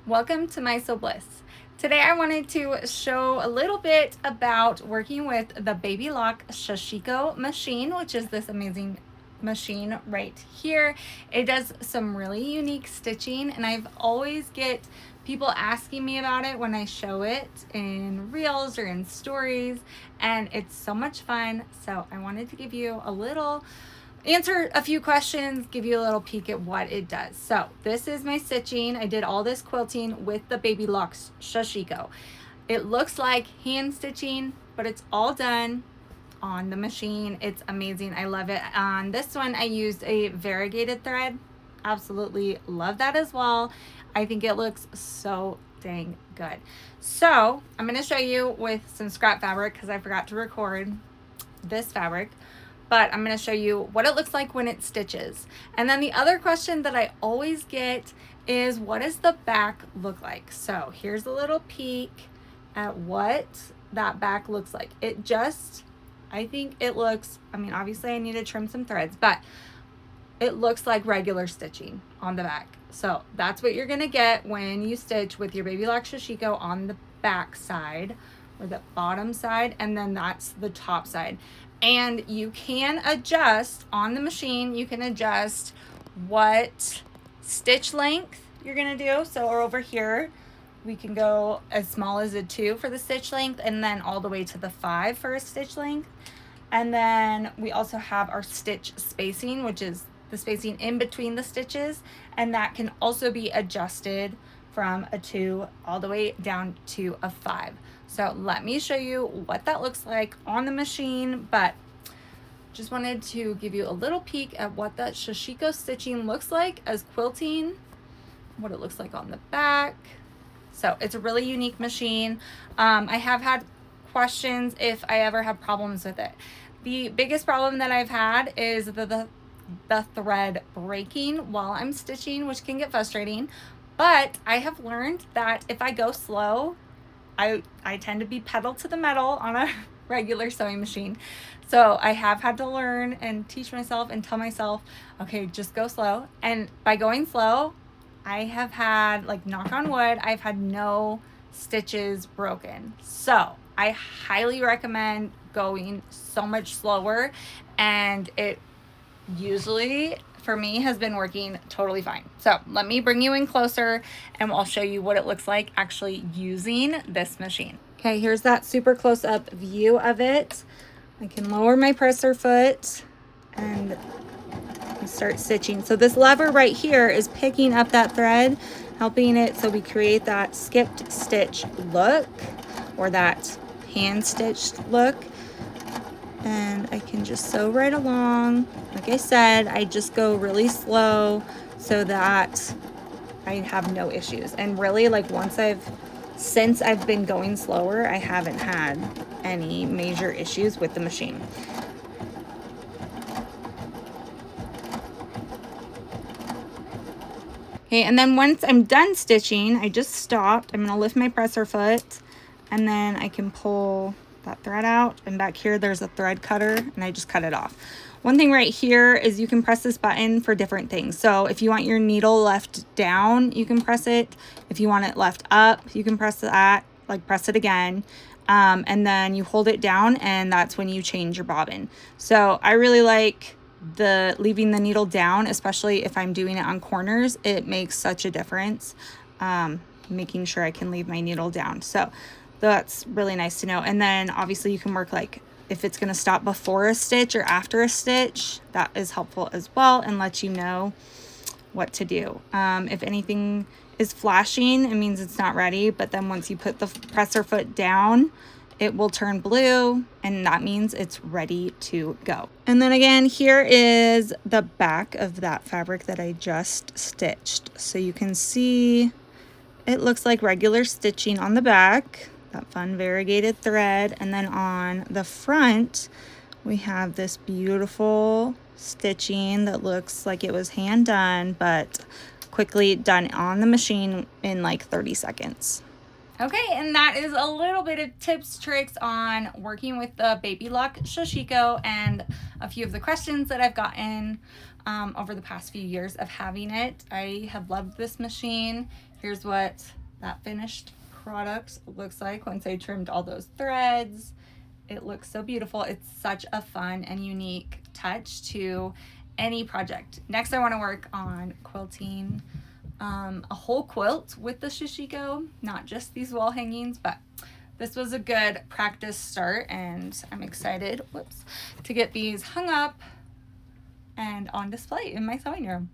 Welcome to My Sew Bliss. Today I wanted to show a little bit about working with the Baby Lock Sashiko machine, which is this amazing machine right here. It does some really unique stitching, and I've always get people asking me about it when I show it in reels or in stories, and it's so much fun. So I wanted to give you a little answer a few questions, give you a little peek at what it does. So this is my stitching. I did all this quilting with the Baby Lock Sashiko. It looks like hand stitching, but it's all done on the machine. It's amazing. I love it. On this one, I used a variegated thread. Absolutely love that as well. I think it looks so dang good. So I'm going to show you with some scrap fabric because I forgot to record this fabric, but I'm going to show you what it looks like when it stitches. And then the other question that I always get is, what does the back look like? So here's a little peek at what that back looks like. It just, I think it looks, I mean, obviously I need to trim some threads, but it looks like regular stitching on the back. So that's what you're going to get when you stitch with your Baby Lock Sashiko on the back side, or the bottom side, and then that's the top side. And you can adjust on the machine, you can adjust what stitch length you're gonna do. So over here, we can go as small as a 2 for the stitch length, and then all the way to the 5 for a stitch length. And then we also have our stitch spacing, which is the spacing in between the stitches, and that can also be adjusted from a 2 all the way down to a 5. So let me show you what that looks like on the machine, but just wanted to give you a little peek at what that Sashiko stitching looks like as quilting, what it looks like on the back. So it's a really unique machine. I have had questions if I ever have problems with it. The biggest problem that I've had is the thread breaking while I'm stitching, which can get frustrating. But I have learned that if I go slow, I tend to be pedal to the metal on a regular sewing machine. So I have had to learn and teach myself and tell myself, okay, just go slow. And by going slow, I have had, like, knock on wood, I've had no stitches broken. So I highly recommend going so much slower, and it usually for me has been working totally fine. So let me bring you in closer and I'll show you what it looks like actually using this machine. Okay, here's that super close up view of it. I can lower my presser foot and start stitching. So this lever right here is picking up that thread, helping it so we create that skipped stitch look, or that hand stitched look. And I can just sew right along. Like I said, I just go really slow so that I have no issues. And really, like, since I've been going slower, I haven't had any major issues with the machine. Okay, and then once I'm done stitching, I just stopped. I'm gonna lift my presser foot, and then I can pull that thread out, and back here there's a thread cutter, and I just cut it off. One thing right here is you can press this button for different things. So if you want your needle left down, you can press it. If you want it left up, you can press that, like press it again. And then you hold it down, and that's when you change your bobbin. So I really like leaving the needle down, especially if I'm doing it on corners. It makes such a difference, making sure I can leave my needle down. So that's really nice to know. And then obviously you can work, like, if it's going to stop before a stitch or after a stitch, that is helpful as well, and lets you know what to do. If anything is flashing, it means it's not ready, but then once you put the presser foot down, it will turn blue, and that means it's ready to go. And then again, here is the back of that fabric that I just stitched. So you can see it looks like regular stitching on the back, that fun variegated thread. And then on the front, we have this beautiful stitching that looks like it was hand done, but quickly done on the machine in like 30 seconds. Okay, and that is a little bit of tips, tricks on working with the Baby Lock Sashiko, and a few of the questions that I've gotten over the past few years of having it. I have loved this machine. Here's what that finished product looks like once I trimmed all those threads. It looks so beautiful. It's such a fun and unique touch to any project. Next, I want to work on quilting a whole quilt with the Sashiko, not just these wall hangings, but this was a good practice start, and I'm excited, to get these hung up and on display in my sewing room.